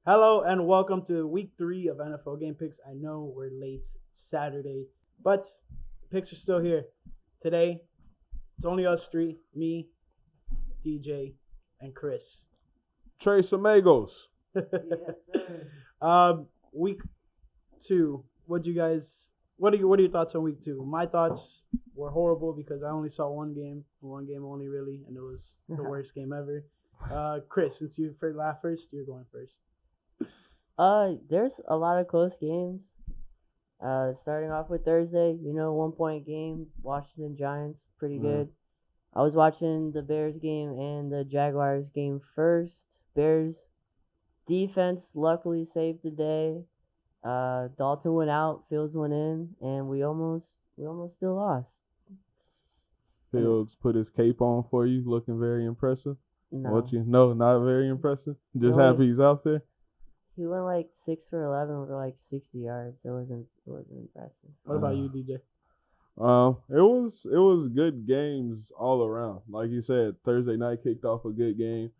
Hello and welcome to week 3 of NFL Game Picks. I know we're late Saturday, but picks are still here. Today, it's only us three, me, DJ, and Chris. Trace Amigos. Yes, sir. Week 2. What are your thoughts on week 2? My thoughts were horrible because I only saw one game only really, and it was the worst game ever. Chris, since you laughed first, you're going first. There's a lot of close games. Starting off with Thursday, 1-point game, Washington Giants, pretty good. I was watching the Bears game and the Jaguars game first. Bears defense luckily saved the day. Dalton went out, Fields went in, and we almost still lost. Fields put his cape on for you, looking very impressive. No. No, not very impressive. Just No, happy he's out there. He went like 6 for 11 for like 60 yards. It wasn't impressive. What about you, DJ? It was good games all around. Like you said, Thursday night kicked off a good game,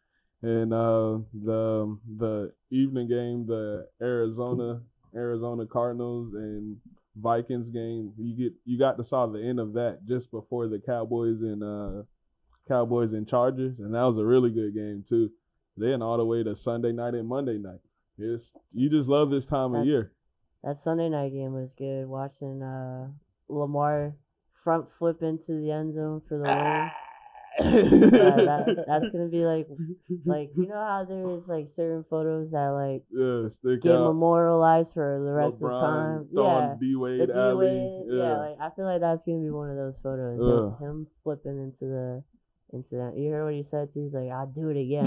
and the evening game, the Arizona Cardinals and Vikings game, you got to saw the end of that just before the Cowboys and Chargers, and that was a really good game too. Then all the way to Sunday night and Monday night. You just love this time of year. That Sunday night game was good. Watching Lamar front flip into the end zone for the win. That's gonna be like how there is like certain photos that stick get out. memorialized for the rest of the time. Yeah, D-Wade alley. Yeah, I feel like that's gonna be one of those photos. Him flipping into that. You heard what he said too. He's like, "I'll do it again."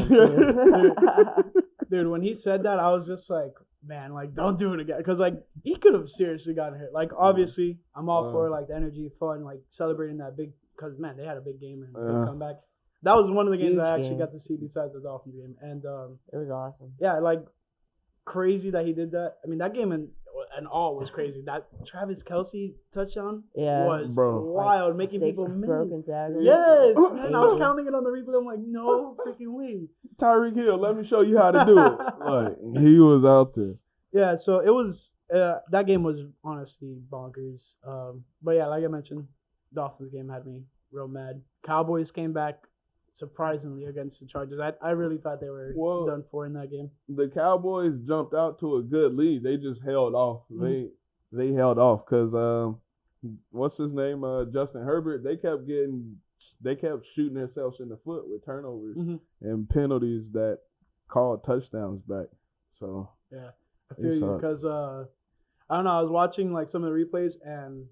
Dude, when he said that, I was just like, man, like, don't do it again. Because, like, he could have seriously gotten hurt. Like, obviously, I'm all for, like, the energy, fun, like, celebrating that big – because, man, they had a big game and big comeback. That was one of the games I actually got to see besides the Dolphins game. And it was awesome. Yeah, like, crazy that he did that. I mean, that game and all was crazy. That Travis Kelce touchdown was wild, making people broken tackles. Yes, man. I was counting it on the replay. I'm like, no freaking way. Tyreek Hill, let me show you how to do it. Like, he was out there. Yeah, so it was that game was honestly bonkers. But yeah, like I mentioned, Dolphins game had me real mad. Cowboys came back surprisingly against the Chargers. I really thought they were done for in that game. The Cowboys jumped out to a good lead. They just held off. Mm-hmm. They held off because what's his name? Justin Herbert. They kept shooting themselves in the foot with turnovers and penalties that called touchdowns back. So yeah, I feel you because I don't know. I was watching like some of the replays and.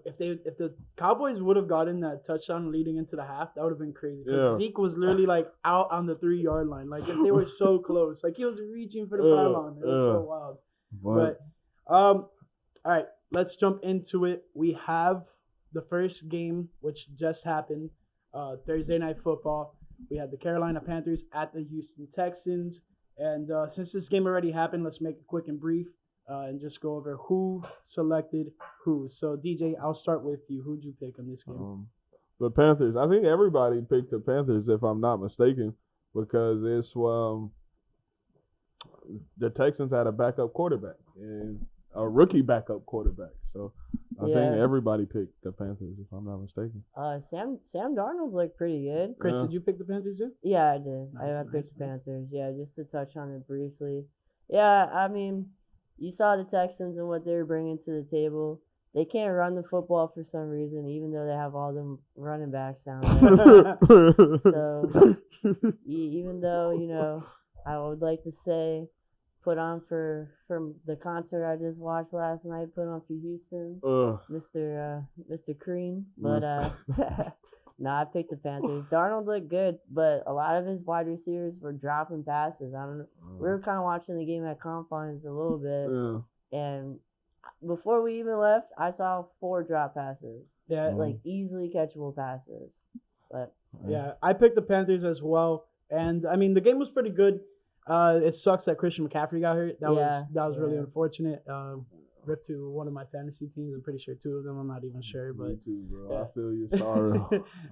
If the Cowboys would have gotten that touchdown leading into the half, that would have been crazy. Because Zeke was literally like out on the 3-yard line. Like if they were so close. Like he was reaching for the pylon. It was so wild. But all right, let's jump into it. We have the first game which just happened, Thursday Night Football. We had the Carolina Panthers at the Houston Texans. And since this game already happened, let's make it quick and brief. And just go over who selected who. So, DJ, I'll start with you. Who'd you pick in this game? The Panthers. I think everybody picked the Panthers, if I'm not mistaken, because it's the Texans had a backup quarterback and a rookie backup quarterback. So, I think everybody picked the Panthers, if I'm not mistaken. Sam Darnold looked pretty good. Chris, did you pick the Panthers too? Yeah, I did. I picked the Panthers. Yeah, just to touch on it briefly. Yeah, I mean – you saw the Texans and what they were bringing to the table. They can't run the football for some reason, even though they have all them running backs down there. So, even though, I would like to say, put on from the concert I just watched last night, put on for Houston, Mr. Cream. But, no, I picked the Panthers. Darnold looked good, but a lot of his wide receivers were dropping passes. I don't know. We were kind of watching the game at Confines a little bit, and before we even left, I saw 4 drop passes. Yeah, like easily catchable passes. But yeah, I picked the Panthers as well, and I mean the game was pretty good. It sucks that Christian McCaffrey got hurt. That was really unfortunate. Ripped to one of my fantasy teams. I'm pretty sure 2 of them. I'm not even sure, but me too, bro. I feel you. Sorry.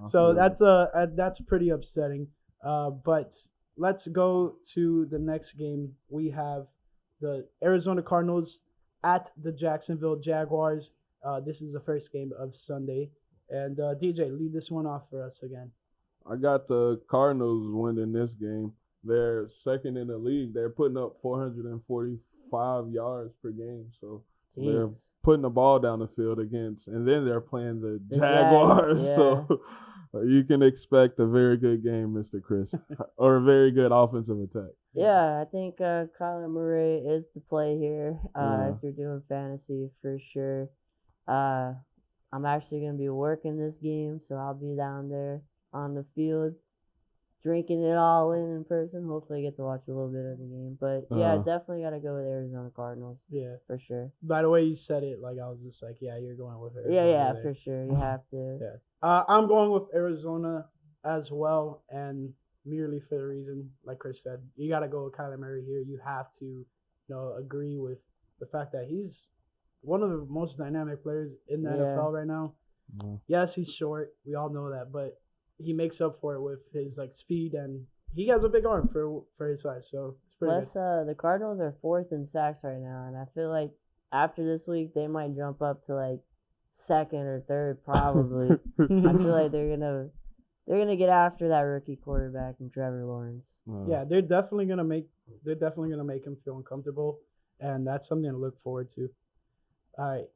So that's pretty upsetting. But let's go to the next game. We have the Arizona Cardinals at the Jacksonville Jaguars. This is the first game of Sunday. And DJ, lead this one off for us again. I got the Cardinals winning this game. They're second in the league. They're putting up 445 yards per game. So they're putting the ball down the field against, and then they're playing the Jaguars. Yeah. So you can expect a very good game, Mr. Chris, or a very good offensive attack. Yeah, I think Kyler Murray is the play here if you're doing fantasy for sure. I'm actually going to be working this game, so I'll be down there on the field drinking it all in person. Hopefully I get to watch a little bit of the game. But, yeah, definitely got to go with Arizona Cardinals. Yeah. For sure. By the way you said it, like, I was just like, yeah, you're going with Arizona. Yeah, for sure. You have to. Yeah. I'm going with Arizona as well, and merely for the reason, like Chris said, you got to go with Kyler Murray here. You have to, agree with the fact that he's one of the most dynamic players in the NFL right now. Mm-hmm. Yes, he's short. We all know that, but he makes up for it with his speed, and he has a big arm for his size. So it's pretty good. The Cardinals are 4th in sacks right now, and I feel like after this week they might jump up to 2nd or 3rd probably. I feel like they're gonna get after that rookie quarterback and Trevor Lawrence. Yeah, they're definitely gonna make him feel uncomfortable, and that's something to look forward to. All right,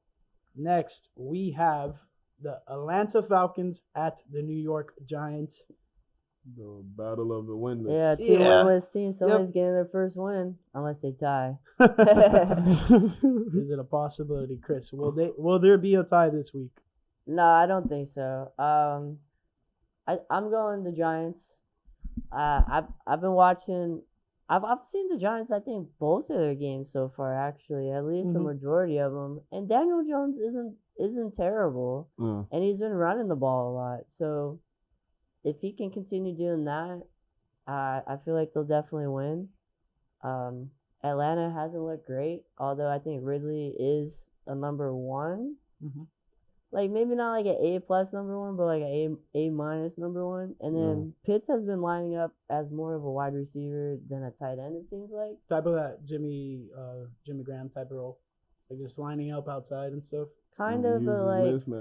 next we have the Atlanta Falcons at the New York Giants. The battle of the winners. Yeah, two winless teams. Somebody's getting their first win, unless they tie. Is it a possibility, Chris? Will there be a tie this week? No, I don't think so. I'm going the Giants. I've been watching. I've seen the Giants, I think, both of their games so far, actually, at least the majority of them. And Daniel Jones isn't terrible, and he's been running the ball a lot. So if he can continue doing that, I feel like they'll definitely win. Atlanta hasn't looked great, although I think Ridley is a number one. Mm-hmm. Maybe not an A+ number one, but an A- number one. And then Pitts has been lining up as more of a wide receiver than a tight end, it seems like. Type of that Jimmy Graham type of role. Just lining up outside and stuff. Kind of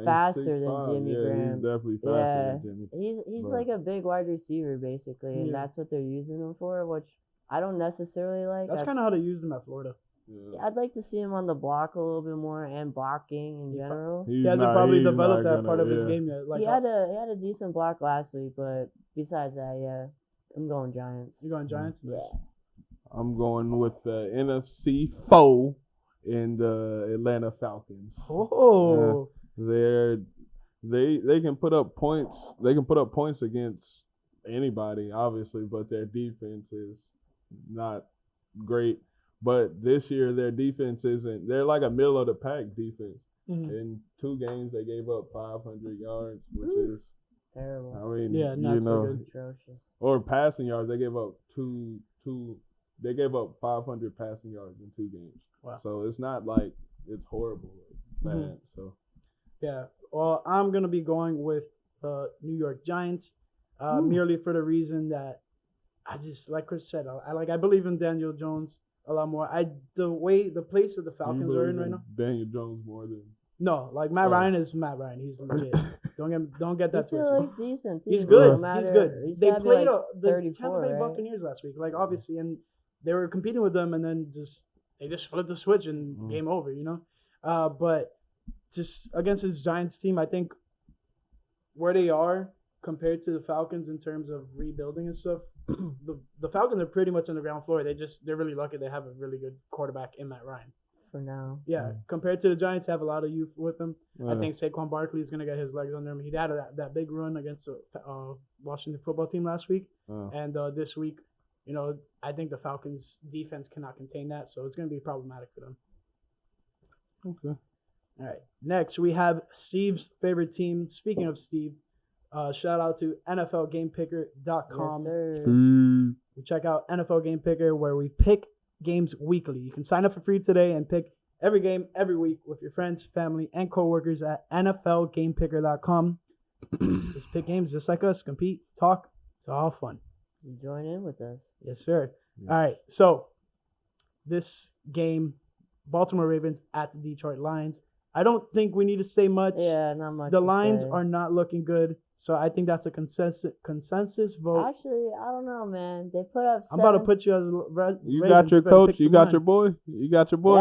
faster than Jimmy Graham. He's definitely faster than Jimmy. He's like a big wide receiver, basically, and that's what they're using him for, which I don't necessarily like. That's kind of how they used him at Florida. Yeah, I'd like to see him on the block a little bit more and blocking in general. He hasn't probably developed that part of his game yet. He had a decent block last week, but besides that, I'm going Giants. You going Giants? Yeah. I'm going with the NFC foe in the Atlanta Falcons. Oh. They can put up points. They can put up points against anybody, obviously, but their defense is not great. But this year, their defense isn't. They're like a middle of the pack defense. Mm-hmm. In 2 games, they gave up 500 yards, which is terrible. I mean, not so good. Atrocious. Or passing yards, they gave up They gave up 500 passing yards in 2 games. Wow. So it's not like it's horrible, bad. Mm-hmm. So yeah. Well, I'm gonna be going with the New York Giants, merely for the reason that I just, like Chris said, I believe in Daniel Jones a lot more. The place that the Falcons are in right now. Daniel Jones more than Matt Ryan is Matt Ryan. He's legit. Don't get that twisted. He still looks decent too. He's good. No He's good. They played the 34, Tampa Bay Buccaneers last week, obviously, and they were competing with them, and then they just flipped the switch and game over, But just against this Giants team, I think where they are compared to the Falcons in terms of rebuilding and stuff, the Falcons are pretty much on the ground floor. They're really lucky they have a really good quarterback in Matt Ryan. For now. Yeah, compared to the Giants, have a lot of youth with them. I think Saquon Barkley is going to get his legs under him. He had that big run against the Washington football team last week. And this week, I think the Falcons' defense cannot contain that, so it's going to be problematic for them. Okay. All right. Next, we have Steve's favorite team. Speaking of Steve, shout out to NFLGamePicker.com. Yes, sir. We check out NFL Game Picker, where we pick games weekly. You can sign up for free today and pick every game every week with your friends, family, and coworkers at NFLGamePicker.com. Just pick games just like us, compete, talk. It's all fun. join in with us. Yes, sir. Yes. All right. So this game, Baltimore Ravens at the Detroit Lions. I don't think we need to say much. Yeah, not much. The to Lions say. are not looking good, so I think that's a consensus vote. Actually, I don't know, man. They put up. I'm about to put you as You Ravens. got your better coach. pick You the got your Lions. boy. You got your boy.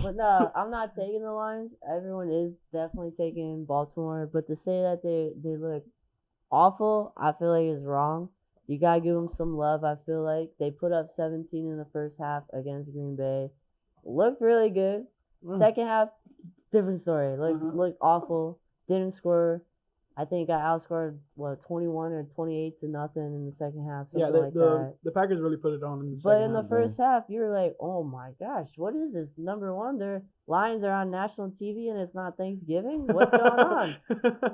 But no, I'm not taking the Lions. Everyone is definitely taking Baltimore, but to say that they look awful, I feel like is wrong. You gotta give them some love. I feel like they put up 17 in the first half against Green Bay. Looked really good. Second half, different story. Looked awful. Didn't score. I think got outscored 21 or 28 to nothing in the second half. Something like that. The Packers really put it on in the But second in the half. first half, you were like, oh my gosh, what is this? Number one, their Lions are on national TV and it's not Thanksgiving? What's going on?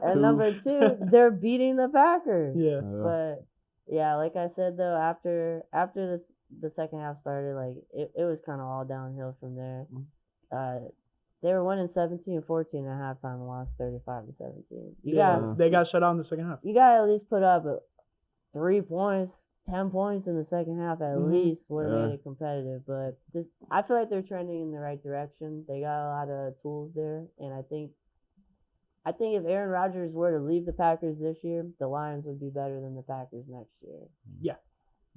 And number two, they're beating the Packers. Yeah. But yeah, like I said though, after the second half started, like it was kind of all downhill from there. They were winning 17-14 at halftime and lost 35-17. They got shut out in the second half. You got to at least put up 3 points, 10 points in the second half at least would have made it competitive. But I feel like they're trending in the right direction. They got a lot of tools there, and I think if Aaron Rodgers were to leave the Packers this year, the Lions would be better than the Packers next year. Yeah.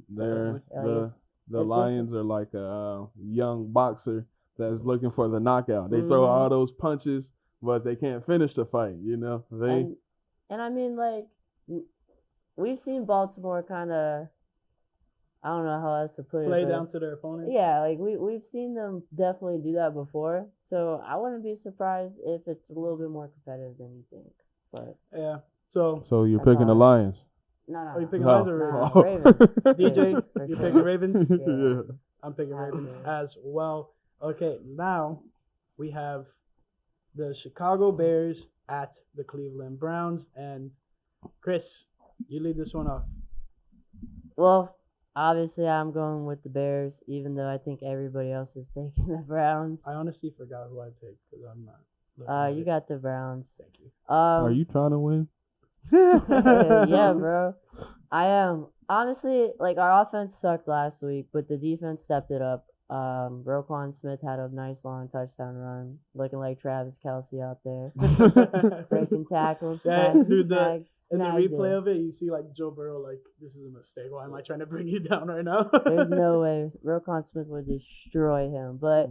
The Lions are like a young boxer that's looking for the knockout. They throw all those punches, but they can't finish the fight, you know? And I mean, like, we've seen Baltimore kind of, I don't know how else to put it. Play down to their opponents. Yeah, like, we've seen them definitely do that before. So I wouldn't be surprised if it's a little bit more competitive than you think. But yeah. So you're picking the Lions? No. Are you picking Lions or Ravens? Ravens. DJ, you picking Ravens? Yeah. I'm picking Ravens as well. Okay, now we have the Chicago Bears at the Cleveland Browns. And Chris, you lead this one off. Well, obviously I'm going with the Bears, even though I think everybody else is taking the Browns. I honestly forgot who I picked because I'm not. You got the Browns. Thank you. Are you trying to win? Yeah, bro. I am. Honestly, like, our offense sucked last week, but the defense stepped it up. Roquan Smith had a nice long touchdown run, looking like Travis Kelce out there, breaking tackles. In the replay of it, you see like Joe Burrow, like, this is a mistake. Why am I trying to bring you down right now? There's no way Roquan Smith would destroy him. But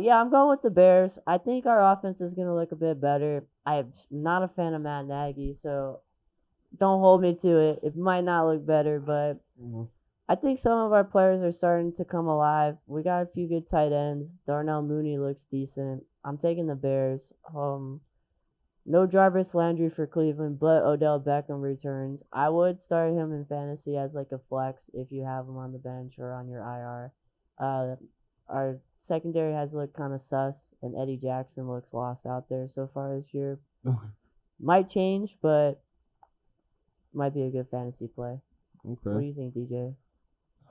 yeah, I'm going with the Bears. I think our offense is gonna look a bit better. I'm not a fan of Matt Nagy, so don't hold me to it. It might not look better, but I think some of our players are starting to come alive. We got a few good tight ends. Darnell Mooney looks decent. I'm taking the Bears. No Jarvis Landry for Cleveland, but Odell Beckham returns. I would start him in fantasy as like a flex if you have him on the bench or on your IR. Our secondary has looked kind of sus, and Eddie Jackson looks lost out there so far this year. Might change, but might be a good fantasy play. Okay. What do you think, DJ?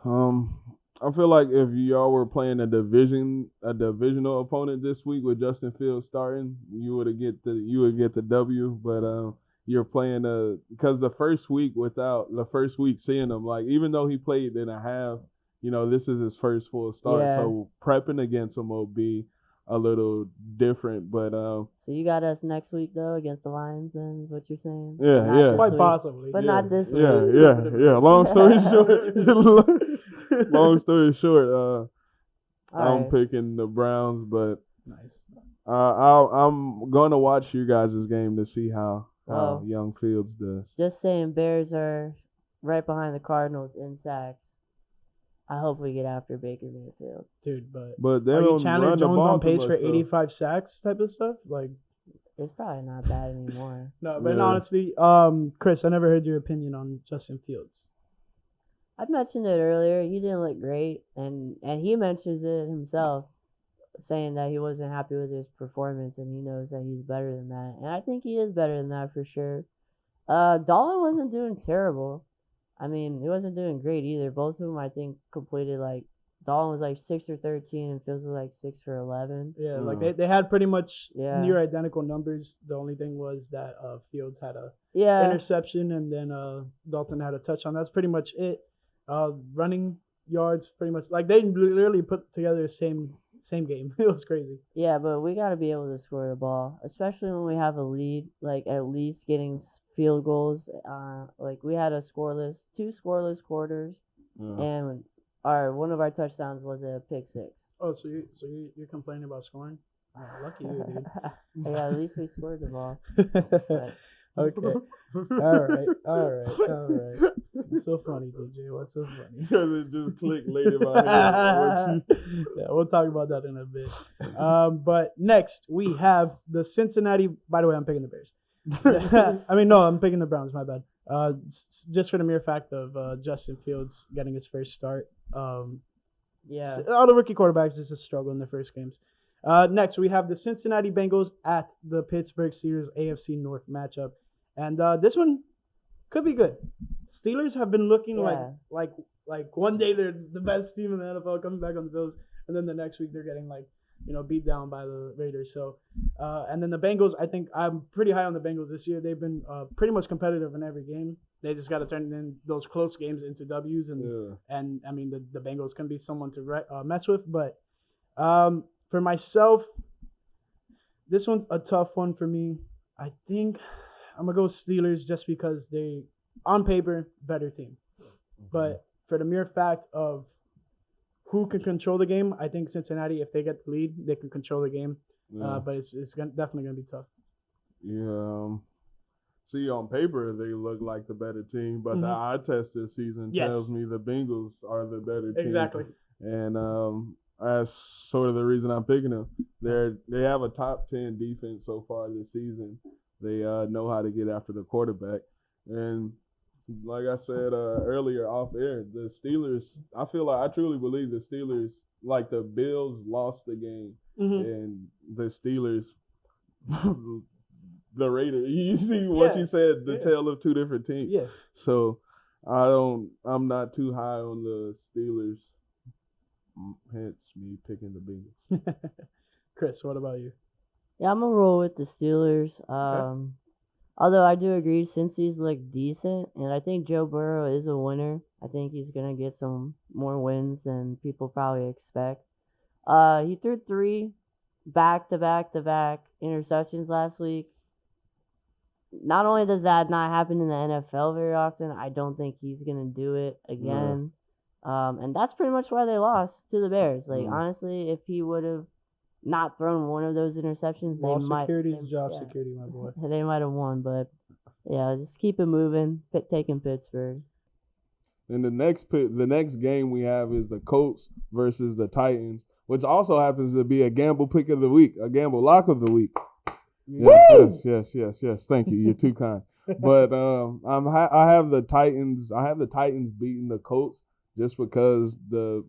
I feel like if y'all were playing a divisional opponent this week with Justin Fields starting, you would get the W. But you're playing because the first week seeing him, like, even though he played in a half, you know, this is his first full start. Yeah. So prepping against him will be a little different. But so you got us next week though against the Lions, then is what you're saying? Yeah. Quite possibly. But not this week. Yeah. Long story short, I'm picking the Browns, but nice. I'm going to watch you guys' game to see how young Fields does. Just saying, Bears are right behind the Cardinals in sacks. I hope we get after Baker Mayfield. Dude, but they are don't you Chandler run the Jones ball on pace too for much, 85 sacks type of stuff? Like, it's probably not that anymore. No, but honestly, Chris, I never heard your opinion on Justin Fields. I mentioned it earlier. He didn't look great, and he mentions it himself, saying that he wasn't happy with his performance, and he knows that he's better than that. And I think he is better than that for sure. Dalton wasn't doing terrible. I mean, he wasn't doing great either. Both of them, I think, completed like Dalton was like 6 for 13, and Fields was like 6 for 11. Yeah, like they had pretty much Yeah. near identical numbers. The only thing was that Fields had a Yeah. interception, and then Dalton had a touchdown. That's pretty much it. Running yards, pretty much like they literally put together the same game. It was crazy. Yeah, but we got to be able to score the ball, especially when we have a lead. Like at least getting field goals. Like we had two scoreless quarters, and one of our touchdowns was a pick 6. Oh, so you're complaining about scoring? Oh, lucky you, dude. Yeah, at least we scored the ball. Okay. All right. What's so funny, DJ? What's so funny? Because it just clicked late in my head. Yeah, we'll talk about that in a bit. But next we have the Cincinnati. By the way, I'm picking the Bears. I mean, no, I'm picking the Browns. My bad. Just for the mere fact of Justin Fields getting his first start. Yeah. All the rookie quarterbacks just a struggle in their first games. Next, we have the Cincinnati Bengals at the Pittsburgh Steelers AFC North matchup. And this one could be good. Steelers have been looking like one day they're the best team in the NFL coming back on the Bills, and then the next week they're getting beat down by the Raiders. So, and then the Bengals, I think I'm pretty high on the Bengals this year. They've been pretty much competitive in every game. They just got to turn in those close games into W's, and I mean the Bengals can be someone to mess with. But for myself, this one's a tough one for me. I think I'm gonna go Steelers just because they, on paper, better team. But for the mere fact of who can control the game, I think Cincinnati, if they get the lead, they can control the game. But it's definitely gonna be tough. Yeah. See, on paper, they look like the better team, but the eye test this season tells me the Bengals are the better team. Exactly. And that's sort of the reason I'm picking them. They have a top 10 defense so far this season. They know how to get after the quarterback. And like I said earlier off air, the Steelers, I truly believe the Steelers, like the Bills lost the game, and the Steelers the Raiders. You see what you said, the tale of two different teams. Yeah. So I'm not too high on the Steelers. Hence me picking the Bengals. Chris, what about you? Yeah, I'm gonna roll with the Steelers. Although I do agree, Cincy's look decent, and I think Joe Burrow is a winner. I think he's gonna get some more wins than people probably expect. He threw 3 back-to-back interceptions last week. Not only does that not happen in the NFL very often, I don't think he's going to do it again. And that's pretty much why they lost to the Bears. Like, honestly, if he would have not thrown one of those interceptions, Ball security is job security, my boy. They might have won, but, yeah, just keep it moving, taking Pittsburgh. And the next game we have is the Colts versus the Titans, which also happens to be a gamble pick of the week, a gamble lock of the week. Yes. Thank you. You're too kind. But I have the Titans. I have the Titans beating the Colts just because the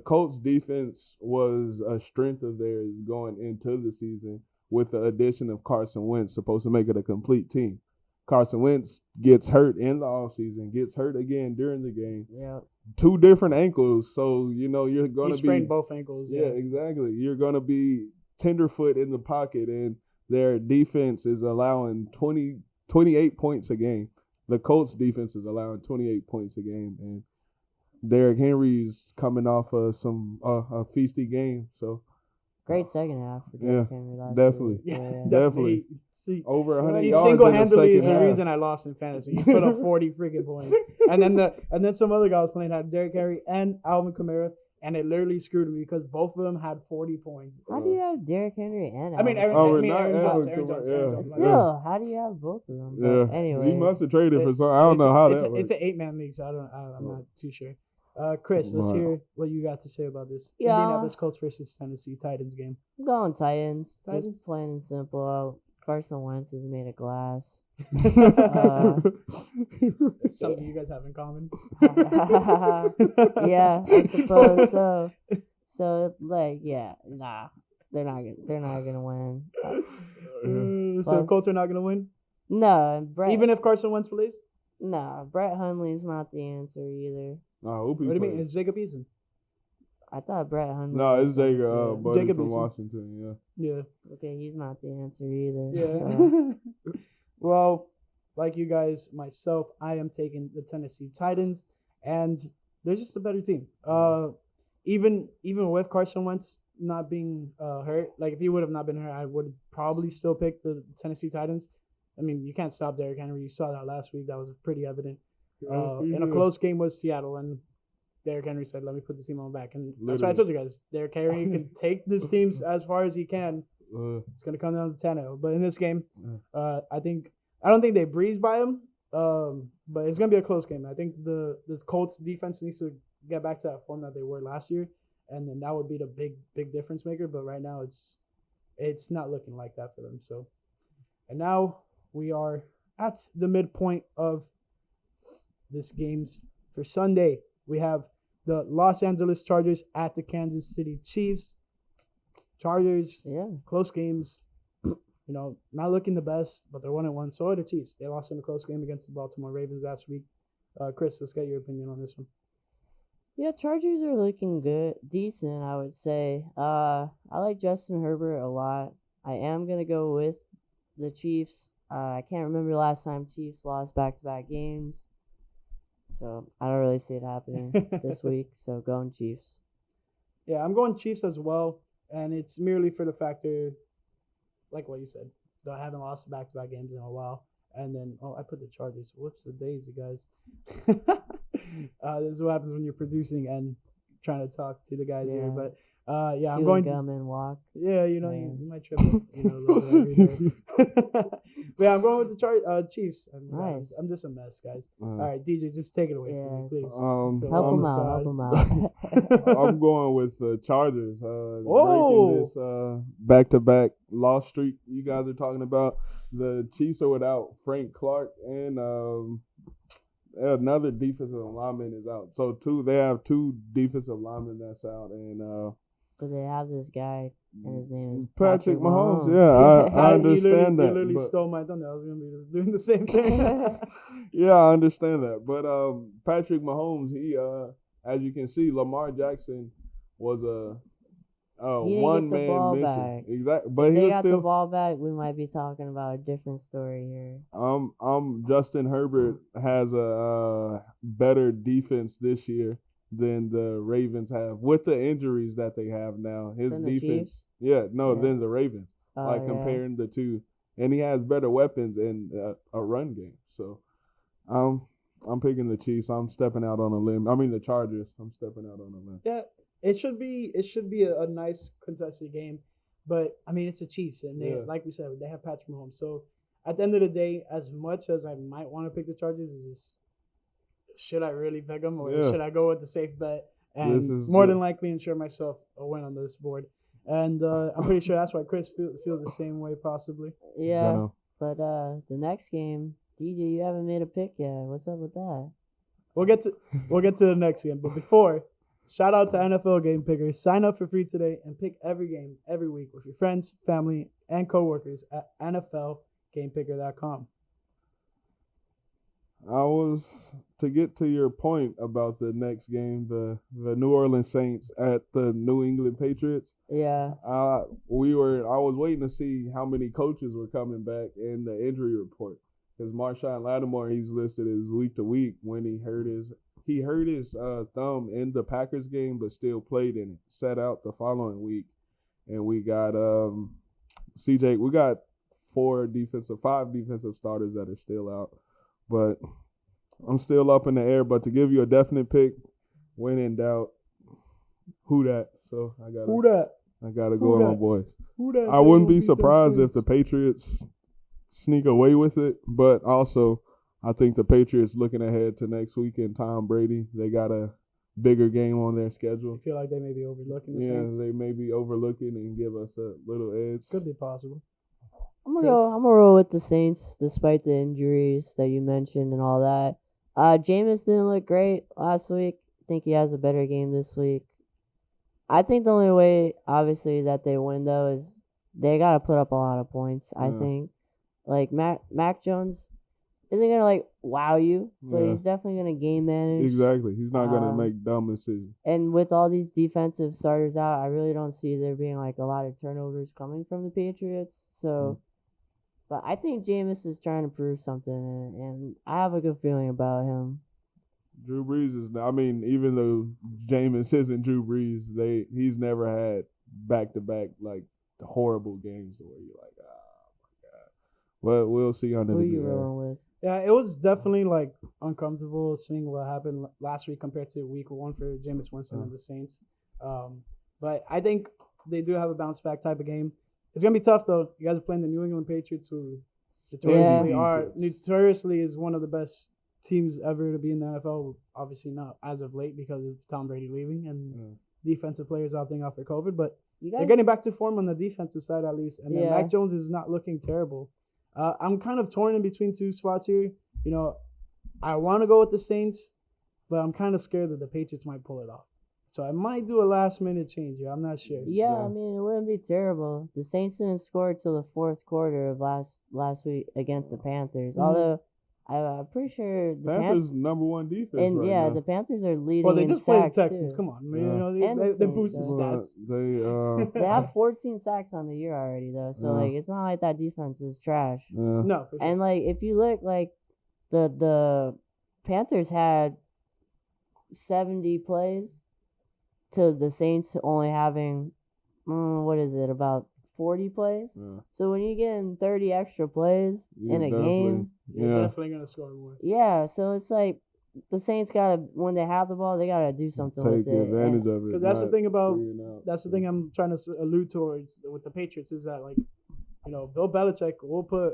Colts defense was a strength of theirs going into the season with the addition of Carson Wentz, supposed to make it a complete team. Carson Wentz gets hurt in the offseason, gets hurt again during the game. Yeah. 2 different ankles, so you're going to be sprained both ankles. Yeah, exactly. You're going to be tenderfoot in the pocket, and their defense is allowing 28 points a game. The Colts defense is allowing 28 points a game, and Derrick Henry's coming off of a feisty game. So great second half for Derrick Henry last definitely. week. Definitely. See, over 100 he yards. Single-handedly is the reason I lost in fantasy. He put up 40 freaking points, and then some other guy was playing had Derrick Henry and Alvin Kamara. And it literally screwed me because both of them had 40 points. How do you have Derrick Henry and Alvin? Aaron Jones. Still, how do you have both of them? But anyway, he must have traded for some. I don't know how that works. It's an 8-man league, so I'm not too sure. Chris, let's hear what you got to say about this Indianapolis Colts versus Tennessee Titans game. I'm going Titans. Just plain and simple. Carson Wentz is made of glass. Something you guys have in common. Yeah, I suppose so. So they're not gonna win. So Colts are not gonna win. No, even if Carson Wentz plays. No, Brett Hundley's not the answer either. I hope he What do you plays. mean? It's Jacob Eason. I thought Brett Hundley. No, it's Jacob, Buddy Jacob from Eason. Washington. Yeah. Okay, he's not the answer either. Yeah. So. Well, like you guys, myself, I am taking the Tennessee Titans, and they're just a better team. Even with Carson Wentz not being hurt, like if he would have not been hurt, I would probably still pick the Tennessee Titans. I mean, you can't stop Derrick Henry. You saw that last week. That was pretty evident. In a close game with Seattle, and Derrick Henry said, "Let me put this team on my back." And that's why I told you guys, Derrick Henry can take this team as far as he can. It's gonna come down to Tannehill. But in this game, I don't think they breeze by him. But it's gonna be a close game. I think the Colts defense needs to get back to that form that they were last year, and then that would be the big difference maker. But right now, it's not looking like that for them. So, and now we are at the midpoint of this games for Sunday. We have the Los Angeles Chargers at the Kansas City Chiefs. Chargers, close games. Not looking the best, but they're 1-1. So are the Chiefs. They lost in a close game against the Baltimore Ravens last week. Chris, let's get your opinion on this one. Yeah, Chargers are looking good, decent, I would say. I like Justin Herbert a lot. I am gonna go with the Chiefs. I can't remember the last time Chiefs lost back-to-back games, so I don't really see it happening this week. So going Chiefs. Yeah, I'm going Chiefs as well, and it's merely for the factor, like what you said, they haven't lost back-to-back games in a while. And then, I put the Chargers. Whoops, the daisy, guys. This is what happens when you're producing and trying to talk to the guys here. But, I'm going. Gum and walk. Yeah, you might trip up, a little bit every day. But yeah, I'm going with the Chiefs. Nice. I'm just a mess, guys. All right, DJ, just take it away from me, please. Help him out. I'm going with the Chargers. Breaking this back-to-back loss streak you guys are talking about. The Chiefs are without Frank Clark, and another defensive lineman is out. So they have two defensive linemen that's out, and but they have this guy, and his name is Patrick Mahomes. Yeah, I understand that. You literally stole my thunder. I was going to be just doing the same thing. Yeah, I understand that. But Patrick Mahomes, he, as you can see, Lamar Jackson was a one-man mission. Exactly. But if they got the ball back, we might be talking about a different story here. Justin Herbert has a better defense this year than the Ravens have with the injuries that they have now. His defense, than the Ravens. Comparing the two, and he has better weapons and a run game. So, I'm picking the Chiefs. I'm stepping out on a limb. I mean the Chargers. I'm stepping out on a limb. Yeah, it should be a nice contested game, but I mean it's the Chiefs, and they like we said, they have Patrick Mahomes. So at the end of the day, as much as I might want to pick the Chargers, should I really pick them, or should I go with the safe bet and more than likely ensure myself a win on this board? And I'm pretty sure that's why Chris feels the same way, possibly. Yeah, but the next game, DJ, you haven't made a pick yet. What's up with that? We'll get to the next game, but before, shout out to NFL Game Pickers. Sign up for free today and pick every game every week with your friends, family, and coworkers at NFLGamePicker.com. To get to your point about the next game, the New Orleans Saints at the New England Patriots. Yeah. I was waiting to see how many coaches were coming back in the injury report, because Marshawn Lattimore, he's listed as week to week when he hurt his thumb in the Packers game, but still played in it. Set out the following week, and we got CJ. We got 5 defensive starters that are still out. But I'm still up in the air. But to give you a definite pick, when in doubt, who that? So I gotta go with my boys. I wouldn't be surprised if the Patriots sneak away with it. But also, I think the Patriots looking ahead to next week and Tom Brady, they got a bigger game on their schedule. You feel like they may be overlooking the Saints? Yeah, they may be overlooking and give us a little edge. Could be possible. I'm gonna roll with the Saints despite the injuries that you mentioned and all that. Jameis didn't look great last week. I think he has a better game this week. I think the only way, obviously, that they win though is they gotta put up a lot of points. I think, like Mac Jones, isn't gonna like wow you, but Yeah. he's definitely gonna game manage. Exactly. He's not gonna Um, make dumb decisions. And with all these defensive starters out, I really don't see there being like a lot of turnovers coming from the Patriots. So, but I think Jameis is trying to prove something, and I have a good feeling about him. Drew Brees is. I mean, even though Jameis isn't Drew Brees, he's never had back-to-back like horrible games where you're like, oh my god. Well, we'll see on the. Who are you rolling with? Yeah, it was definitely like uncomfortable seeing what happened last week compared to week 1 for Jameis Winston and the Saints. But I think they do have a bounce back type of game. It's gonna be tough though. You guys are playing the New England Patriots, who notoriously is one of the best teams ever to be in the NFL. Obviously not as of late because of Tom Brady leaving and defensive players opting out for COVID, but they're getting back to form on the defensive side at least. And then Mac Jones is not looking terrible. I'm kind of torn in between two spots here. You know, I want to go with the Saints, but I'm kind of scared that the Patriots might pull it off. So I might do a last-minute change here. I'm not sure. Yeah, I mean, it wouldn't be terrible. The Saints didn't score till the fourth quarter of last week against the Panthers. Mm-hmm. Although I'm pretty sure the Panthers number 1 defense. And right now. The Panthers are leading. Well, they just played the Texans. Too. Come on, you know they boosted stats. They have 14 sacks on the year already though, so like it's not like that defense is trash. No, for sure. And like if you look, like the Panthers had 70 plays to the Saints only having about 40 plays. So when you get in 30 extra plays in a game, you're definitely gonna score more. Yeah, so it's like the Saints gotta, when they have the ball, they gotta do something with it. Take advantage of it. Because that's the thing about that's the thing I'm trying to allude towards with the Patriots is that, like, you know, Bill Belichick will put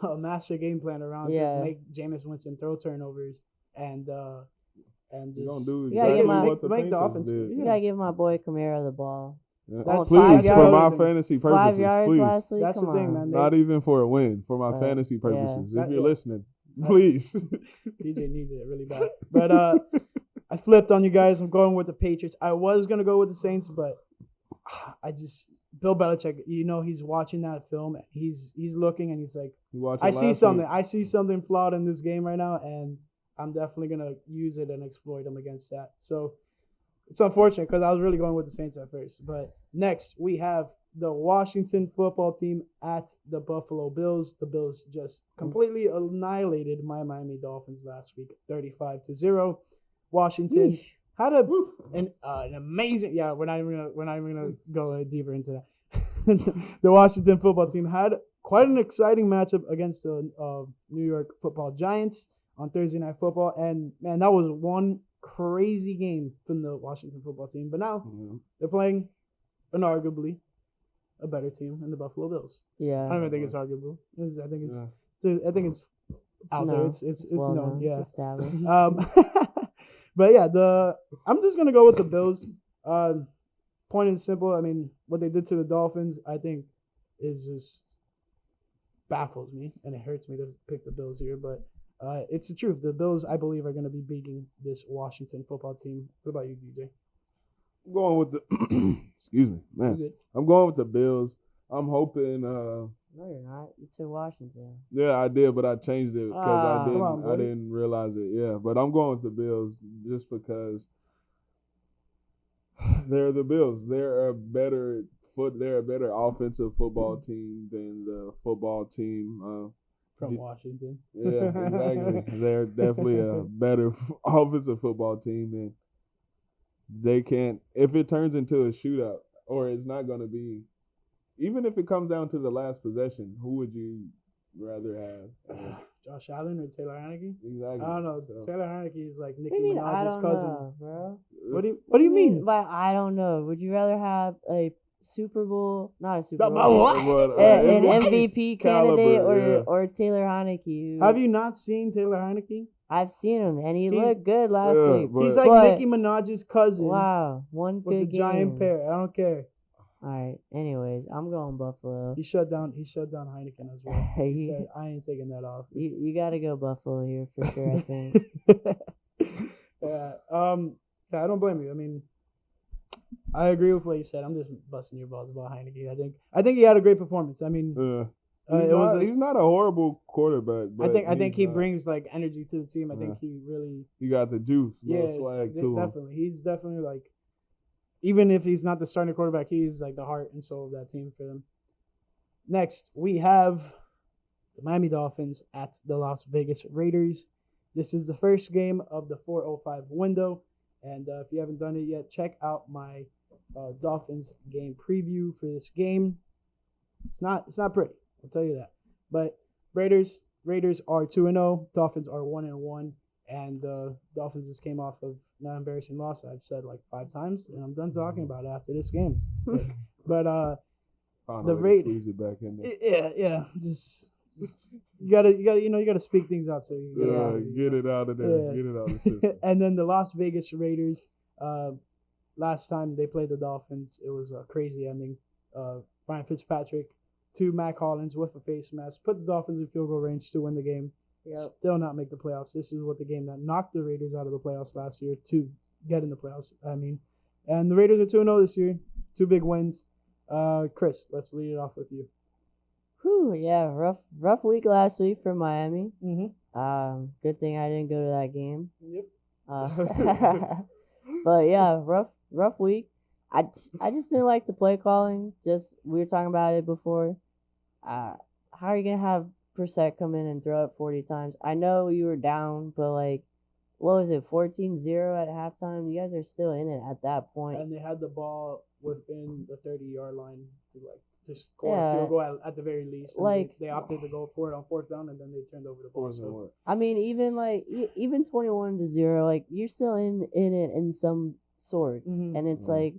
a master game plan around to make Jameis Winston throw turnovers and just make the offense. You gotta give my boy Kamara the ball. Please, for my fantasy purposes, 5 yards please. last week. That's the thing, man. Not even for a win, for my fantasy purposes. If you're listening, please. DJ needs it really bad. But I flipped on you guys. I'm going with the Patriots. I was gonna go with the Saints, but Bill Belichick, you know, he's watching that film and he's looking and he's like, I see something flawed in this game right now, and I'm definitely gonna use it and exploit them against that. So it's unfortunate because I was really going with the Saints at first. But next we have the Washington football team at the Buffalo Bills. The Bills just completely annihilated my Miami Dolphins last week, 35-0. Washington had an amazing. Yeah, we're not even gonna go deeper into that. The Washington football team had quite an exciting matchup against the New York Football Giants on Thursday Night Football, and man, that was one crazy game from the Washington football team. But now they're playing arguably a better team than the Buffalo Bills. Yeah, I don't even think it's arguable. I think it's out there. It's known. Yeah. But yeah, I'm just gonna go with the Bills. Point and simple. I mean, what they did to the Dolphins, I think, is just baffles me, and it hurts me to pick the Bills here. But it's the truth. The Bills, I believe, are going to be beating this Washington football team. What about you, DJ? I'm going with the excuse me, man. I'm going with the Bills. I'm hoping. No, you're not. You took Washington. Yeah, I did, but I changed it because I didn't realize it. Yeah, but I'm going with the Bills just because they're the Bills. They're a better offensive football team than the football team from Washington. Yeah, exactly. They're definitely a better offensive football team, and they can't. If it turns into a shootout, or it's not going to be. Even if it comes down to the last possession, who would you rather have? Josh Allen or Taylor Heinicke? Exactly. I don't know. So. Taylor Heinicke is like Nicki Minaj's cousin. Know, bro. What do you mean? But I don't know. Would you rather have a Super Bowl, not a Super Bowl, an MVP candidate or Taylor Heinicke? Have you not seen Taylor Heinicke? I've seen him, and he looked good last week. He's like Nicki Minaj's cousin. Wow, one good with a giant pair. I don't care. All right. Anyways, I'm going Buffalo. He shut down Heineken as well. He said, I ain't taking that off. You got to go Buffalo here for sure, I think. Yeah. I don't blame you. I mean, I agree with what you said. I'm just busting your balls about Heineken. I think he had a great performance. I mean, He's not a horrible quarterback. But I think he brings like energy to the team. I think he got the juice, swag to him. Definitely. He's definitely like, even if he's not the starting quarterback, he's like the heart and soul of that team for them. Next, we have the Miami Dolphins at the Las Vegas Raiders. This is the first game of the 4:05 window, and if you haven't done it yet, check out my Dolphins game preview for this game. It's not pretty, I'll tell you that. But Raiders are 2-0, Dolphins are 1-1, and Dolphins just came off of an embarrassing loss I've said like 5 times, and I'm done talking about it after this game. But the Raiders squeeze it back in there. Yeah, just you gotta speak things out. So get it out of there. Get it out of the system. And then the Las Vegas Raiders. Last time they played the Dolphins, it was a crazy ending. Ryan Fitzpatrick to Mac Hollins with a face mask put the Dolphins in field goal range to win the game. Yep. Still not make the playoffs. This is what the game that knocked the Raiders out of the playoffs last year to get in the playoffs. And the Raiders are 2-0 this year. 2 big wins. Chris, let's lead it off with you. Yeah, rough week last week for Miami. Mm-hmm. Good thing I didn't go to that game. Yep. But yeah, rough week. I just didn't like the play calling. We were talking about it before. How are you gonna have Brissett come in and throw it 40 times? I know you were down, but like, what was it, 14-0 at halftime? You guys are still in it at that point. And they had the ball within the 30-yard line to score a field goal at the very least. And like they opted to go for it on 4th down, and then they turned over the ball. So. I mean, even 21-0, like you're still in it in some sorts, and it's like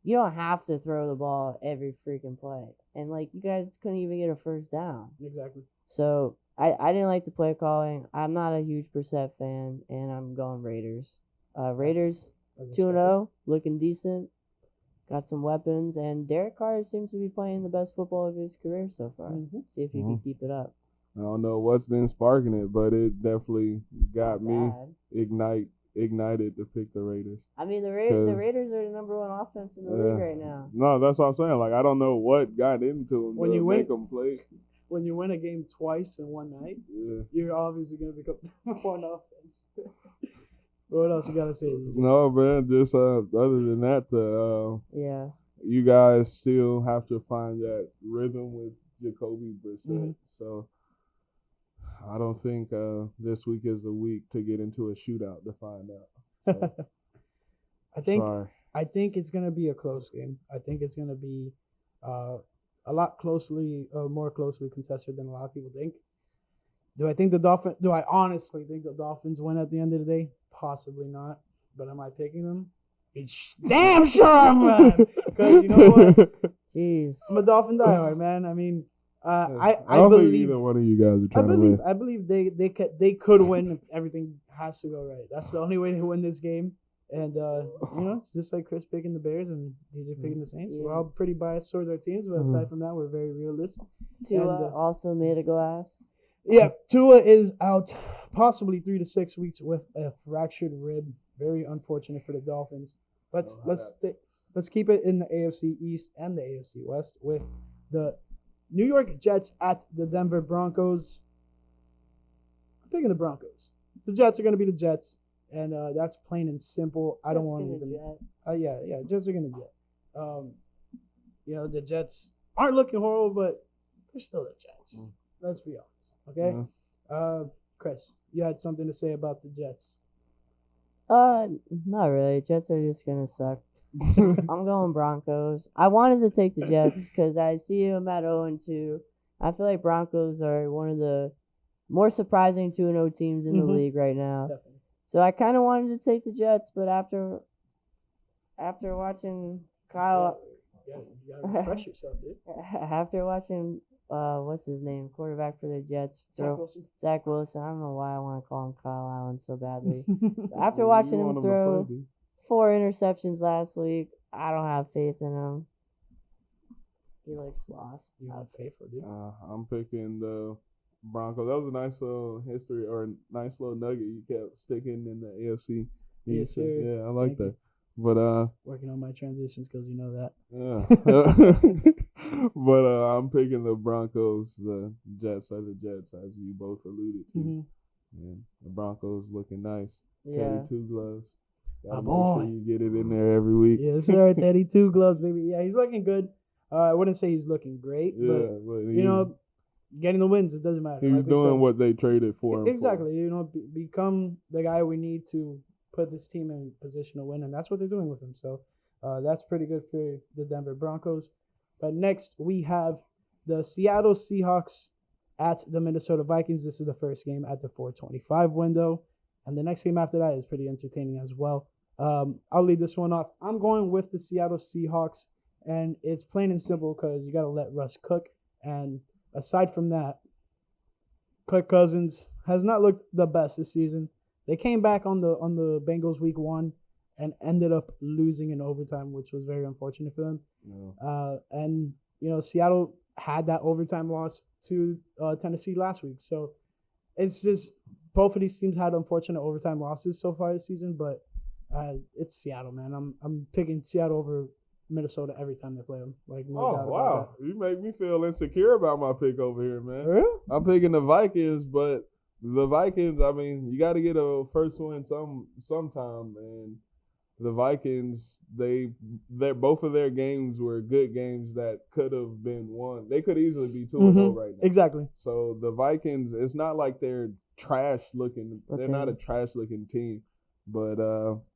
you don't have to throw the ball every freaking play, and like you guys couldn't even get a 1st down. Exactly. So I didn't like the play calling. I'm not a huge Brissett fan, and I'm going Raiders. Raiders 2-0, looking decent. Got some weapons, and Derek Carr seems to be playing the best football of his career so far. See if he can keep it up. I don't know what's been sparking it, but it definitely got me ignited to pick the Raiders. I mean, the Raiders are the number 1 offense in the league right now. No, that's what I'm saying. Like, I don't know what got into them to make them play. When you win a game twice in one night, you're obviously going to become number 1 offense. What else you got to say? No, man, just other than that, you guys still have to find that rhythm with Jacoby Brissett. So I don't think this week is the week to get into a shootout to find out. So, I think it's going to be a close game. I think it's going to be a lot more closely contested than a lot of people think. Do I honestly think the Dolphins win at the end of the day? Possibly not. But am I picking them? It's damn sure I'm right. Because you know what? Jeez. I'm a Dolphin diehard, man. I mean, I don't believe think either one of you guys are trying to win. I believe they could win if everything has to go right. That's the only way to win this game. And it's just like Chris picking the Bears and DJ picking the Saints. We're all pretty biased towards our teams, but aside from that, we're very realistic. Tua also made a glass. Yeah, Tua is out possibly 3 to 6 weeks with a fractured rib. Very unfortunate for the Dolphins. Let's keep it in the AFC East and the AFC West with the New York Jets at the Denver Broncos. I'm picking the Broncos. The Jets are going to be the Jets, and that's plain and simple. I don't want to even. Jets are going to Jet. The Jets aren't looking horrible, but they're still the Jets. Let's be honest. Okay? Chris, you had something to say about the Jets. Not really. Jets are just gonna suck. I'm going Broncos. I wanted to take the Jets because I see them at 0-2. I feel like Broncos are one of the more surprising 2-0 teams in the league right now. Definitely. So I kind of wanted to take the Jets, but after watching Kyle, you gotta refresh yourself, dude. After watching what's his name, quarterback for the Jets, Zach Wilson. I don't know why I want to call him Kyle Allen so badly. After watching him throw 4 interceptions last week, I don't have faith in him. He looks lost. You have faith, dude? I'm picking the Broncos. That was a nice little history or a nice little nugget you kept sticking in the AFC. Yes, sir. Yeah, I like that. But Working on my transition skills, you know that. yeah. But I'm picking the Broncos. The Jets are the Jets, as you both alluded to. And the Broncos looking nice. Yeah. Teddy Two Gloves. Gotta make boy. sure you get it in there every week. Yes, sir. Teddy Two Gloves, baby. Yeah, he's looking good. I wouldn't say he's looking great, but you know, getting the wins, it doesn't matter. He's doing what they traded for him. Exactly. You know, become the guy we need to put this team in position to win, and that's what they're doing with him. So that's pretty good for the Denver Broncos. But next, we have the Seattle Seahawks at the Minnesota Vikings. This is the first game at the 4:25 window, and the next game after that is pretty entertaining as well. I'll lead this one off. I'm going with the Seattle Seahawks, and it's plain and simple because you got to let Russ cook. And aside from that, Kirk Cousins has not looked the best this season. They came back on the Bengals week 1 and ended up losing in overtime, which was very unfortunate for them. Yeah. And, you know, Seattle had that overtime loss to Tennessee last week. So it's just both of these teams had unfortunate overtime losses so far this season, but it's Seattle, man. I'm picking Seattle over Minnesota every time they play them. Like, no doubt about that. You make me feel insecure about my pick over here, man. Really? I'm picking the Vikings, but the Vikings, I mean, you got to get a first win sometime, and the Vikings, both of their games were good games that could have been won. They could easily be 2-0 right now. Exactly. So the Vikings, it's not like they're trash looking. Okay. They're not a trash looking team. But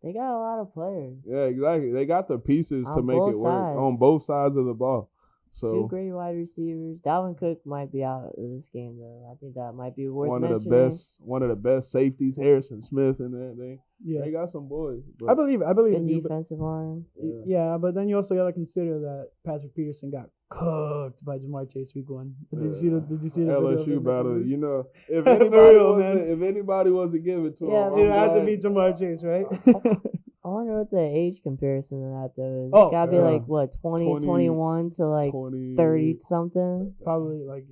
they got a lot of players. Yeah, exactly. They got the pieces to make it work on both sides of the ball. So 2 great wide receivers. Dalvin Cook might be out of this game though. I think that might be worth one mentioning. One of the best safeties, Harrison Smith, and everything. Yeah, they got some boys. I believe good defensive line. Yeah, but then you also got to consider that Patrick Peterson got cooked by Jamar Chase week 1. Did you see the LSU battle? You know, if anybody was to give it to him, it had to be Jamar Chase, right? I wonder what the age comparison of that though is. It's gotta be like what 20, 21 to like 30 something. Probably like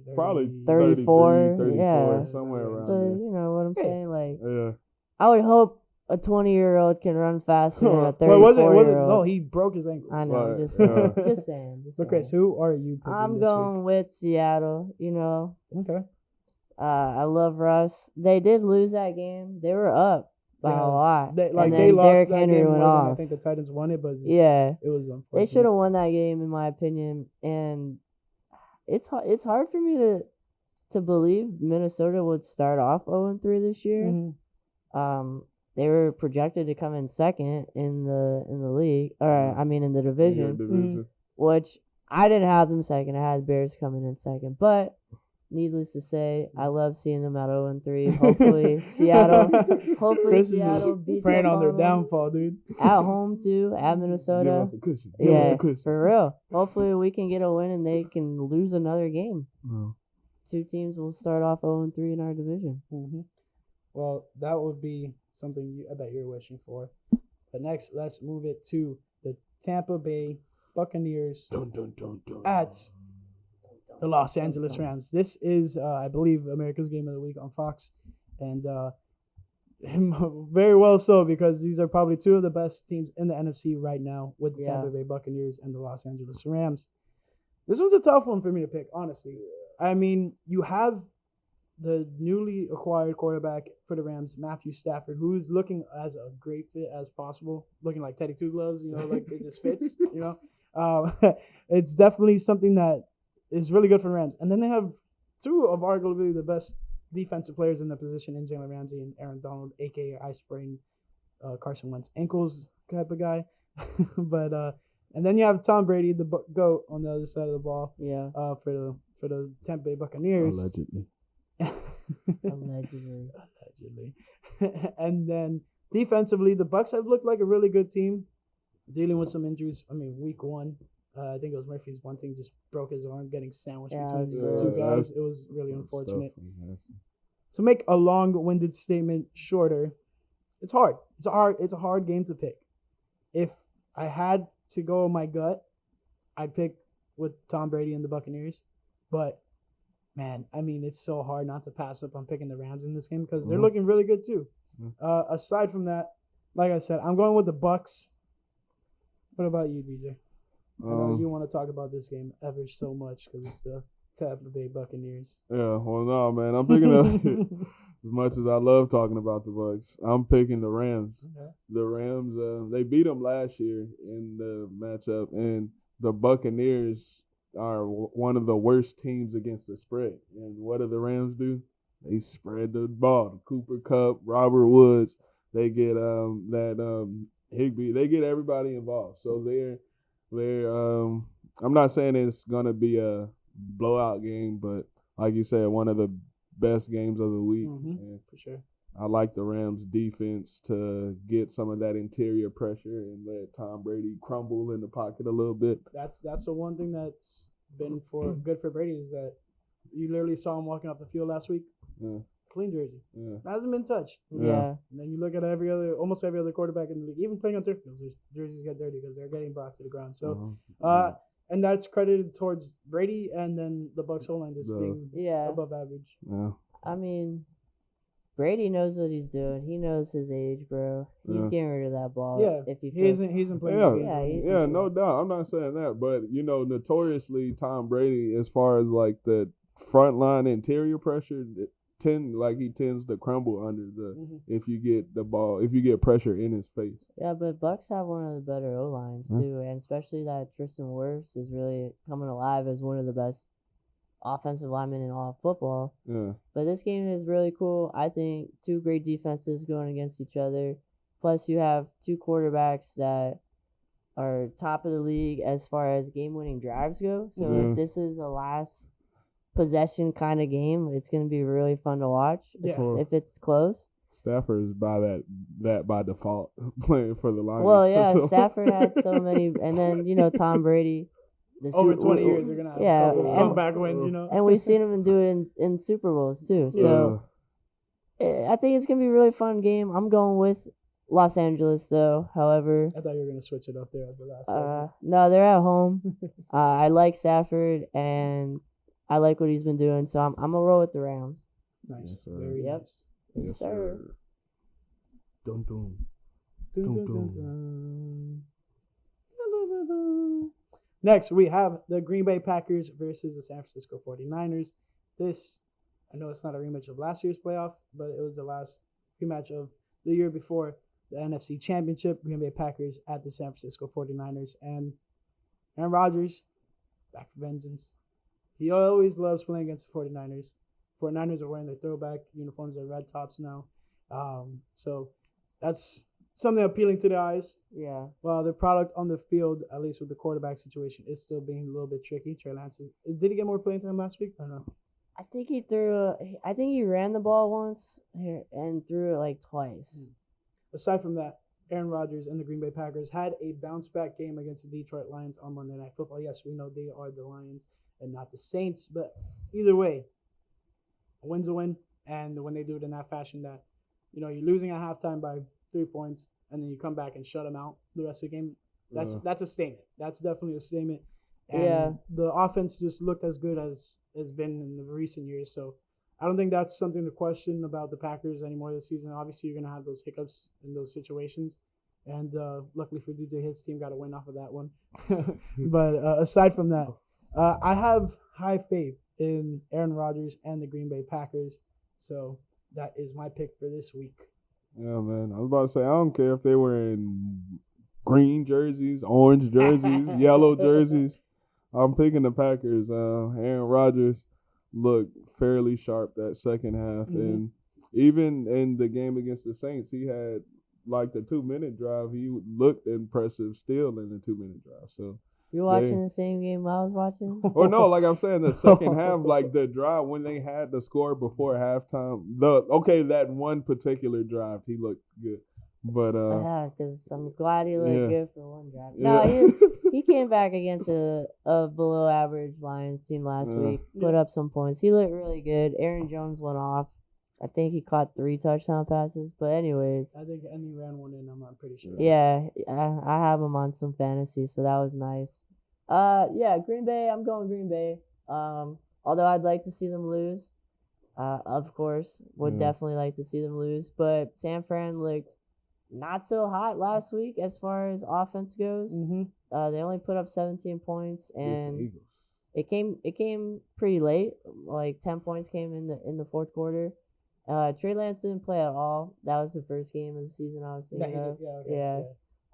34, 34, somewhere around. So there. you know what I'm saying? Like, I would hope a 20-year-old can run faster than a 34-year-old. No, he broke his ankle. I know. Just saying. Okay, so who are you picking I'm this going week? with Seattle. You know. Okay. I love Russ. They did lose that game. They were up by a lot. They lost Derrick that Henry game went more off. than I think the Titans won it, but it was unfortunate. They should have won that game in my opinion, and it's hard for me to believe Minnesota would start off 0-3 this year. Mm-hmm. They were projected to come in second in the league, or I mean in the division, which I didn't have them second. I had Bears coming in second, but needless to say, I love seeing them at 0-3. Hopefully Seattle beats praying them on their downfall, dude. At home too, at Minnesota. Give us a cushion. For real. Hopefully we can get a win and they can lose another game. Oh. 2 teams will start off 0-3 in our division. Mm-hmm. Well, that would be something I bet you're wishing for. But next, let's move it to the Tampa Bay Buccaneers at the Los Angeles Rams. This is, I believe, America's Game of the Week on Fox. And very well so, because these are probably 2 of the best teams in the NFC right now with the Tampa Bay Buccaneers and the Los Angeles Rams. This one's a tough one for me to pick, honestly. I mean, you have the newly acquired quarterback for the Rams, Matthew Stafford, who's looking as a great fit as possible, looking like Teddy Two Gloves, you know, like it just fits, you know. It's definitely something that is really good for the Rams. And then they have 2 of arguably the best defensive players in the position in Jalen Ramsey and Aaron Donald, a.k.a. I sprained Carson Wentz ankles type of guy. But and then you have Tom Brady, the GOAT, on the other side of the ball. Yeah. For the Tampa Bay Buccaneers. Allegedly. And then defensively, the Bucs have looked like a really good team, dealing with some injuries. I mean, week 1, I think it was Murphy's bunting just broke his arm getting sandwiched between 2 guys. It was really unfortunate. To make a long-winded statement shorter, it's hard. It's a hard game to pick. If I had to go with my gut, I'd pick with Tom Brady and the Buccaneers. But man, I mean, it's so hard not to pass up on picking the Rams in this game because they're looking really good too. Aside from that, like I said, I'm going with the Bucs. What about you, DJ? I know you want to talk about this game ever so much because it's the Tampa Bay Buccaneers. Yeah, well, no, man. I'm picking up as much as I love talking about the Bucs. I'm picking the Rams. Okay. The Rams, they beat them last year in the matchup, and the Buccaneers are one of the worst teams against the spread. And what do the Rams do? They spread the ball. Cooper Kupp, Robert Woods. They get Higbee. They get everybody involved. So they're I'm not saying it's gonna be a blowout game, but like you said, one of the best games of the week. And for sure. I like the Rams defense to get some of that interior pressure and let Tom Brady crumble in the pocket a little bit. That's the one thing that's been good for Brady is that you literally saw him walking off the field last week. Yeah. Clean jersey. Yeah. Hasn't been touched. Yeah. And then you look at almost every other quarterback in the league, even playing on turf fields, their jerseys get dirty because they're getting brought to the ground. So, and that's credited towards Brady and then the Bucs O-line just being above average. Yeah. I mean, Brady knows what he's doing. He knows his age, bro. He's getting rid of that ball. Yeah, if he isn't playing. Yeah, no doubt. I'm not saying that, but notoriously, Tom Brady, as far as like the front line interior pressure, he tends to crumble under if you get the ball, if you get pressure in his face. Yeah, but Bucs have one of the better O lines too, and especially that Tristan Wirfs is really coming alive as one of the best offensive linemen in all of football. Yeah. But this game is really cool. I think two great defenses going against each other. Plus, you have two quarterbacks that are top of the league as far as game-winning drives go. So if this is a last possession kind of game, it's going to be really fun to watch. If it's close. Stafford is by default playing for the Lions. Well, yeah, Stafford had so many, and then Tom Brady. Over 20 years, you're gonna have back wins, And we've seen him do it in Super Bowls too. So I think it's gonna be a really fun game. I'm going with Los Angeles though. However, I thought you were gonna switch it up there at the last. No, they're at home. I like Stafford and I like what he's been doing, so I'm gonna roll with the Rams. Nice, yes, very nice. Yes, sir. Dun dun. Dun dun dun. Next, we have the Green Bay Packers versus the San Francisco 49ers. This, I know it's not a rematch of last year's playoff, but it was the last rematch of the year before the NFC Championship. Green Bay Packers at the San Francisco 49ers. And Aaron Rodgers, back for vengeance. He always loves playing against the 49ers. 49ers are wearing their throwback uniforms, their red tops now. So that's something appealing to the eyes. Yeah. Well, the product on the field, at least with the quarterback situation, is still being a little bit tricky. Trey Lance, did he get more playing time last week? I don't know. I think he ran the ball once and threw it like twice. Aside from that, Aaron Rodgers and the Green Bay Packers had a bounce-back game against the Detroit Lions on Monday Night Football. Yes, we know they are the Lions and not the Saints, but either way, a win's a win. And when they do it in that fashion that, you're losing at halftime by 3 points, and then you come back and shut them out the rest of the game, that's a statement. That's definitely a statement. And the offense just looked as good as it's been in the recent years. So I don't think that's something to question about the Packers anymore this season. Obviously, you're going to have those hiccups in those situations. And luckily for DJ, his team got a win off of that one. But aside from that, I have high faith in Aaron Rodgers and the Green Bay Packers. So that is my pick for this week. Yeah, man. I was about to say, I don't care if they were in green jerseys, orange jerseys, yellow jerseys. I'm picking the Packers. Aaron Rodgers looked fairly sharp that second half. And even in the game against the Saints, he had like the 2-minute drive. He looked impressive still in the 2-minute drive. So you're watching the same game I was watching? Or no, like I'm saying, the second half, like the drive when they had the score before halftime. That one particular drive, he looked good. But because I'm glad he looked good for one drive. No, he came back against a below average Lions team last week, put up some points. He looked really good. Aaron Jones went off. I think he caught 3 touchdown passes. But anyways, I think he ran one in. I'm not pretty sure. Yeah, I have him on some fantasy, so that was nice. Green Bay. I'm going Green Bay. Although I'd like to see them lose. Of course, would definitely like to see them lose. But San Fran looked not so hot last week as far as offense goes. Mm-hmm. They only put up 17 points, and Eagles. it came pretty late. Like 10 points came in the fourth quarter. Trey Lance didn't play at all. That was the first game of the season I was thinking of. Yeah.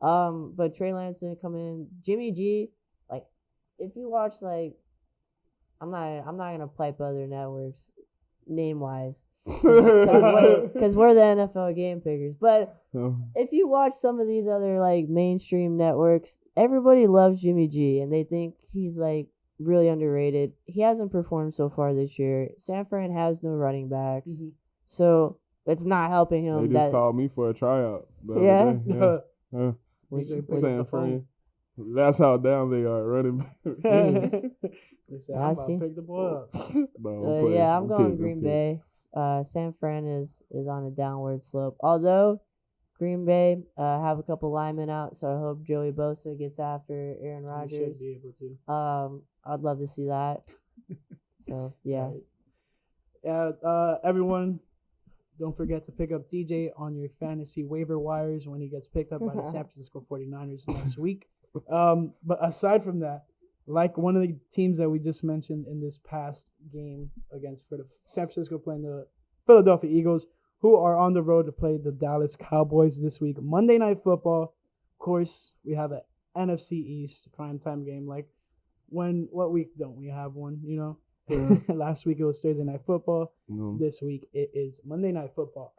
But Trey Lance didn't come in. Jimmy G, like, if you watch, like, I'm not gonna pipe other networks name wise, because we're the NFL game pickers. But if you watch some of these other like mainstream networks, everybody loves Jimmy G and they think he's like really underrated. He hasn't performed so far this year. San Fran has no running backs, so it's not helping him. They just called me for a tryout. Yeah. San Fran. That's how down they are running back. They said, I'm about to pick the ball up. I'm going Green Bay. San Fran is on a downward slope. Although Green Bay have a couple linemen out, so I hope Joey Bosa gets after Aaron Rodgers. He should be able to. I'd love to see that. So yeah. Everyone, don't forget to pick up DJ on your fantasy waiver wires when he gets picked up by the San Francisco 49ers next week. But aside from that, like one of the teams that we just mentioned in this past game for the San Francisco playing the Philadelphia Eagles, who are on the road to play the Dallas Cowboys this week. Monday Night Football. Of course, we have an NFC East primetime game. Like, what week don't we have one, you know? Last week it was Thursday Night Football. This week it is Monday Night Football.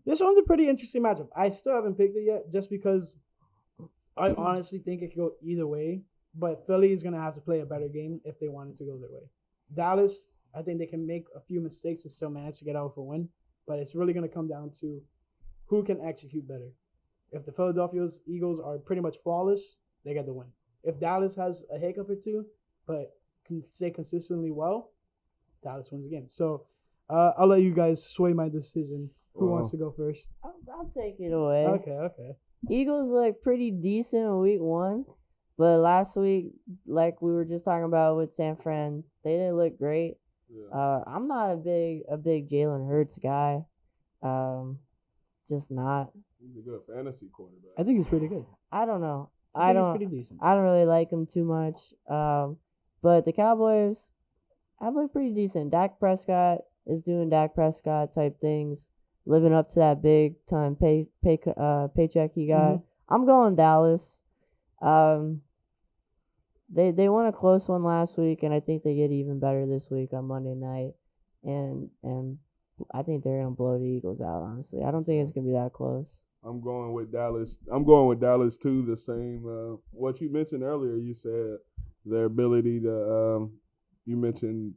This one's a pretty interesting matchup. I still haven't picked it yet just because I honestly think it could go either way. But Philly is going to have to play a better game if they want it to go their way. Dallas, I think they can make a few mistakes and still manage to get out for a win. But it's really going to come down to who can execute better. If the Philadelphia Eagles are pretty much flawless, they get the win. If Dallas has a hiccup or two, but can stay consistently well, Dallas wins the game. So I'll let you guys sway my decision. Who wants to go first? I'll take it away. Okay. Eagles look pretty decent in week 1. But last week, like we were just talking about with San Fran, they didn't look great. Yeah. I'm not a big Jalen Hurts guy. Just not. He's a good fantasy quarterback. I think he's pretty good. I don't know. I think he's pretty decent. I don't really like him too much. But the Cowboys have looked pretty decent. Dak Prescott is doing Dak Prescott type things, living up to that big time paycheck he got. I'm going Dallas. They won a close one last week, and I think they get even better this week on Monday night. And I think they're gonna blow the Eagles out. Honestly, I don't think it's gonna be that close. I'm going with Dallas. I'm going with Dallas too. The same. What you mentioned earlier, you said their ability to. You mentioned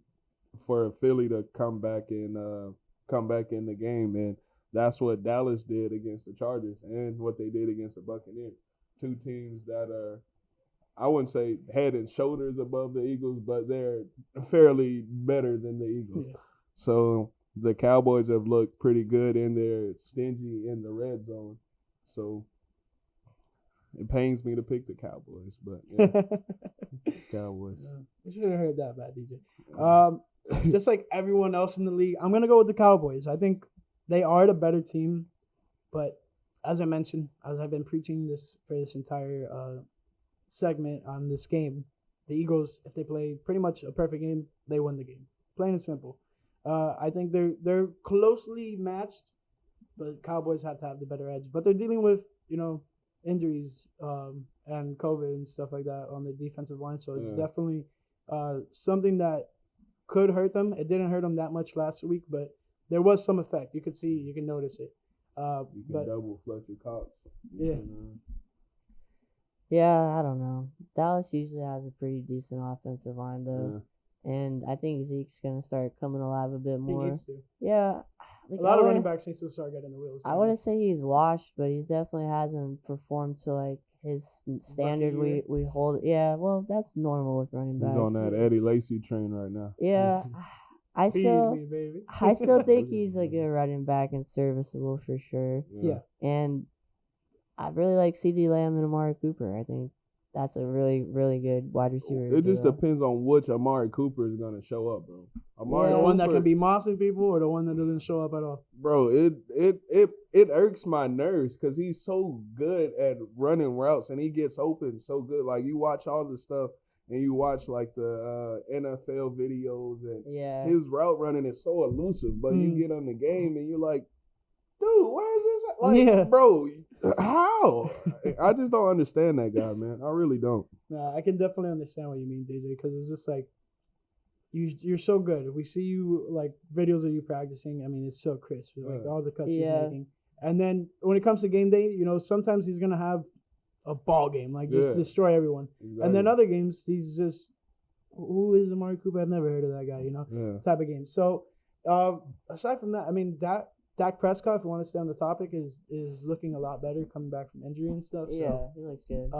for Philly to come back in the game, and that's what Dallas did against the Chargers, and what they did against the Buccaneers. Two teams that are, I wouldn't say head and shoulders above the Eagles, but they're fairly better than the Eagles. Yeah. So the Cowboys have looked pretty good, and they're stingy in the red zone. So it pains me to pick the Cowboys, but yeah. Cowboys. You should have heard that bad, DJ. Just like everyone else in the league, I'm going to go with the Cowboys. I think they are the better team, but as I mentioned, as I've been preaching this for this entire segment on this game, the Eagles, if they play pretty much a perfect game, they win the game. Plain and simple. I think they're closely matched, but Cowboys have to have the better edge. But they're dealing with, injuries and COVID and stuff like that on the defensive line. So it's definitely something that could hurt them. It didn't hurt them that much last week, but there was some effect. You can notice it. You can double Fletcher Cox. Yeah. Yeah, I don't know. Dallas usually has a pretty decent offensive line, though. Yeah. And I think Zeke's going to start coming alive a bit more. He needs to. Yeah. Like, a lot of running backs need to start getting the wheels. I wouldn't say he's washed, but he definitely hasn't performed to, like, his standard we hold. Yeah, well, that's normal with running backs. He's on that Eddie Lacy train right now. Yeah. I still think he's a good running back and serviceable for sure. Yeah. And I really like CD Lamb and Amari Cooper. I think that's a really, really good wide receiver. It just depends on which Amari Cooper is going to show up, bro. Amari The one that Cooper, can be mossing people or the one that doesn't show up at all? bro, it irks my nerves because he's so good at running routes and he gets open so good. Like you watch all the stuff and you watch like the NFL videos and his route running is so elusive. But you get on the game and you're like, dude, where is this? Like, bro, how? I just don't understand that guy, man. I really don't. Nah, I can definitely understand what you mean, DJ, because it's just like you're so good. We see you like videos of you practicing. I mean, it's so crisp, like all the cuts he's making. And then when it comes to game day, you know, sometimes he's gonna have a ball game, like just destroy everyone. Exactly. And then other games, he's just, who is Amari Cooper? I've never heard of that guy, you know, type of game. So aside from that, I mean, Dak Prescott, if you want to stay on the topic, is looking a lot better coming back from injury and stuff. So, he looks good.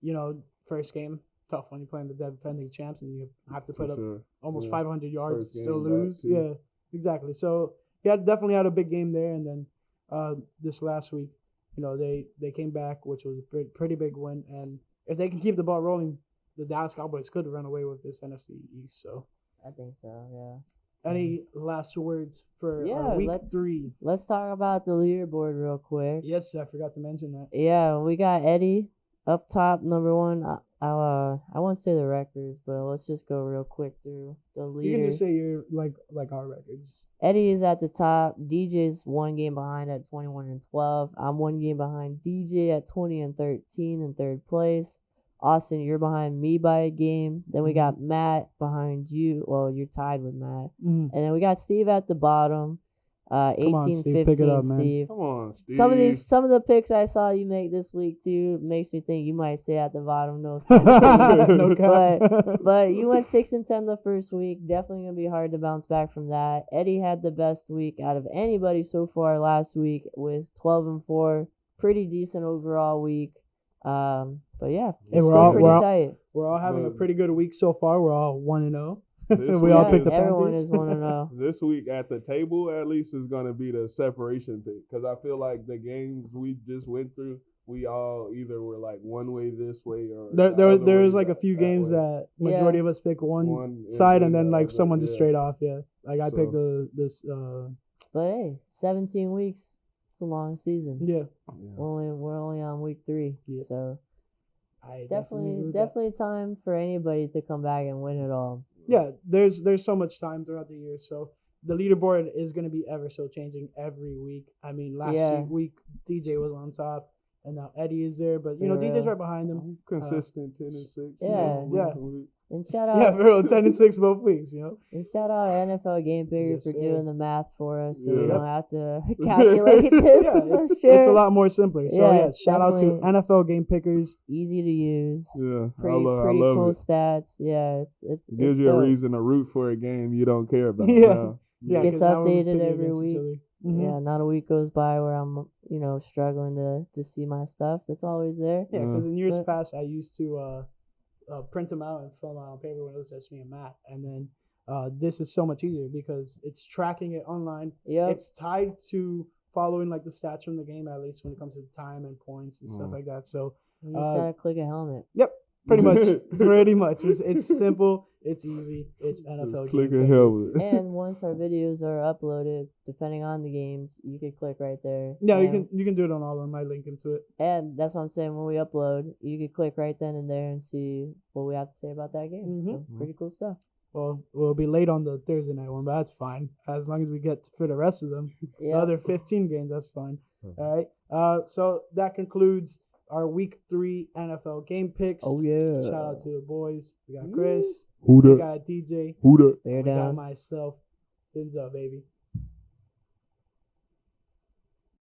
You know, first game, tough when you're playing the defending champs and you have to put up almost 500 yards and still lose. Yeah, exactly. So he definitely had a big game there. And then this last week, you know, they came back, which was a pretty big win. And if they can keep the ball rolling, the Dallas Cowboys could run away with this NFC East. So I think so, yeah. Any last words for week 3? Let's talk about the leaderboard real quick. Yes, I forgot to mention that. Yeah, we got Eddie up top, number 1. I won't say the records, but let's just go real quick through the leader. You can just say you're like our records. Eddie is at the top. DJ's 1 game behind at 21-12. I'm 1 game behind DJ at 20-13 in 3rd place. Austin, you're behind me by a game. Then we got Matt behind you. Well, you're tied with Matt. And then we got Steve at the bottom. 18-15, Steve. Come on, Steve. Some of the picks I saw you make this week too makes me think you might stay at the bottom. No, but you went 6-10 the first week. Definitely gonna be hard to bounce back from that. Eddie had the best week out of anybody so far last week with 12-4. Pretty decent overall week. But yeah, it's still pretty tight. We're all having a pretty good week so far. We're all 1-0. We all picked the everyone Panthers. is 1-0. This week at the table, at least, is going to be the separation pick because I feel like the games we just went through, we all either were like one way this way or there was like a few games that majority of us pick one side and then like someone just straight off. Yeah, like I picked this. But hey, 17 weeks. It's a long season. Yeah. We're only on week 3. Yeah. So I definitely time for anybody to come back and win it all. Yeah, there's so much time throughout the year, so the leaderboard is going to be ever so changing every week. I mean, last week DJ was on top, and now Eddie is there, but you know DJ's right behind him. Consistent 10-6. Yeah. And shout out. Yeah, for real, 10-6 both weeks, you know. And shout out NFL Game Picker for doing the math for us, so we don't have to calculate this. It's a lot more simpler. So shout out to NFL Game Pickers. Easy to use. Yeah, pretty love cool it. stats. Yeah, it's gives you a reason to root for a game you don't care about. Yeah, gets updated every week. Mm-hmm. Yeah, not a week goes by where I'm struggling to see my stuff. It's always there. Yeah, because in years past I used to print them out and fill them out on paper when it was just me and Matt. And then this is so much easier because it's tracking it online. Yep. It's tied to following like the stats from the game, at least when it comes to time and points and stuff like that. So you just gotta click a helmet. Yep, pretty much. Pretty much. It's simple. It's easy. It's NFL. Just click a helmet. And once our videos are uploaded, depending on the games, you can click right there. Yeah, you can do it on all of them. I link them to it. And that's what I'm saying. When we upload, you can click right then and there and see what we have to say about that game. Mm-hmm. So pretty cool stuff. Well, we'll be late on the Thursday night one, but that's fine. As long as we get for the rest of them, the other 15 games, that's fine. All right. So that concludes our week 3 NFL game picks. Oh yeah! Shout out to the boys. We got Chris. We got DJ. Bear we down. got myself. Fins up, baby.